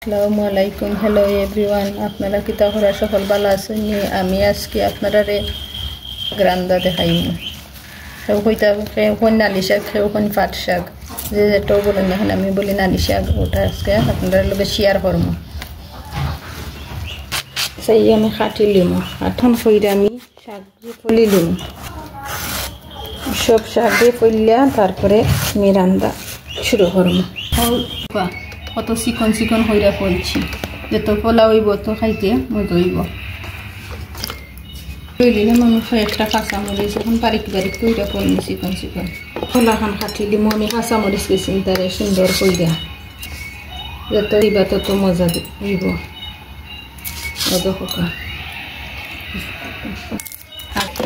আসসালামু আলাইকুম। Hello everyone, আপনারা কি তাহলে সকল ভালো আছেন? আমি আজকে আপনারা গ্রান্দা দেখাইম। কেউ কইতা কেউ কোন নালি শাক, কেউ কোন পাট শাক, যে যেটাও বলেন দেখেন, আমি বলি নালি শাক। ওটা আজকে আপনাদের লগে শেয়ার করবো। সেই আমি কাটিলিম, কাঠন কইরা আমি শাক দিয়ে ফলিলিম। সব শাক দিয়ে ফলিয়া তারপরে আমি রান্না শুরু করবো। কত চিকন চিকন হইরা ফলছি, যত ফলা হইব তো খাইতে মজা হইব। দিলাম আমি একটা কাঁচামরিচ, এখন বারিক বারিক কইরা ফলনি চিকন চিকন। ফলাখান কাটি দিম আমি কাঁচামরিচ গেছি তারে সুন্দর কইরা, যত দিবা তত মজা হইব।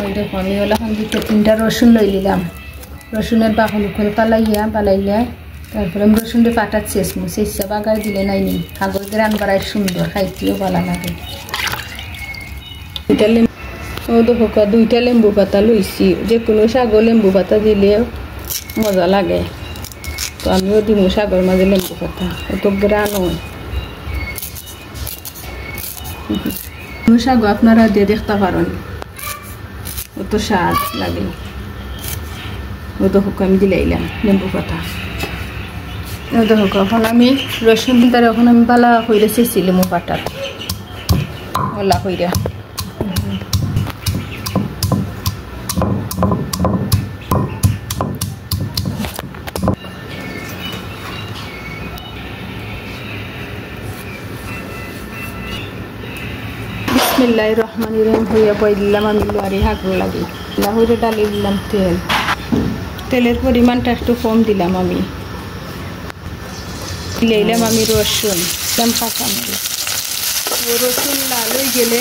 ওই দেখো আমি ওলাখান দুটো তিনটা রসুন লই নিলাম। রসুনের বাকল করে পালাইয়া তারপরে আমি রসুনটা পাটার চেষ্টা চেষ্টা বাগার দিলে নাইনি কাগজ রান বাড়ায় সুন্দর, খাইতেও ভালো লাগে। দুইটা লেম্বু পাতা লইছি, যে কোনো শাকও লেম্বু পাতা দিলেও মজা লাগে। তো আমিও দিব শাকের মাঝে লেম্বু পাতা, অত গ্রান হয়। শাক আপনারা দিয়ে দেখতে পারেন, অত স্বাদ লাগে। অত হোক আমি দিলাইলাম লেম্বু পাতা। দেখো এখন আমি রসুন তার এখন আমি বালা হইলে চেয়েছি লেম্বু পাতা ওলা হইরা। বিসমিল্লাহির রহমানির রহিম হইয়া বই দিলাম আমি লোয়ারি হাগরো লাগে হইরে ডালি দিলাম তেলের পরিমাণটা একটু কম দিলাম আমি। দিলাম আমি রসুন, দিলাম কাঁচামরিচ। রসুন লাল হয়ে গেলে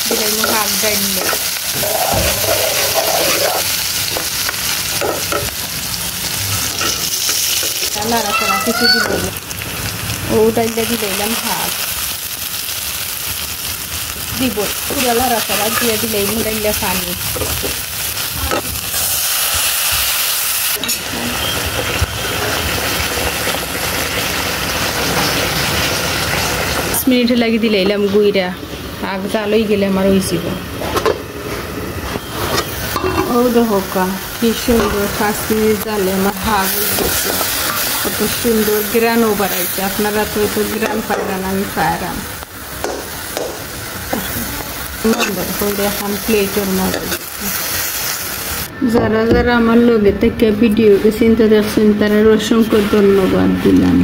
দিলাম শাক ডাইলে, নাড়াচাড়া কিছু দিলাম। ও ডাইলে দিলাম শাক দিব, পুরা নাড়াচাড়া দিয়ে দিলাম ডাইলে পানি। 5 মিনিট লাগি দিলাম গুইরা, আগ জাল হয়ে গেলে আমার হয়েছিল। ও দেখো কি সুন্দর 5 মিনিট জালে আমার হাগ হয়ে গেছে। কত সুন্দর গ্রানও বাড়াইছে। আপনারা তো এত গ্রান পাইরান, আমি পাইরাম। এখন প্লেটের মধ্যে যারা যারা আমার লগে থেকে ভিডিওকে চিন্তা দেখছেন তারা অসংখ্য ধন্যবাদ দিলাম।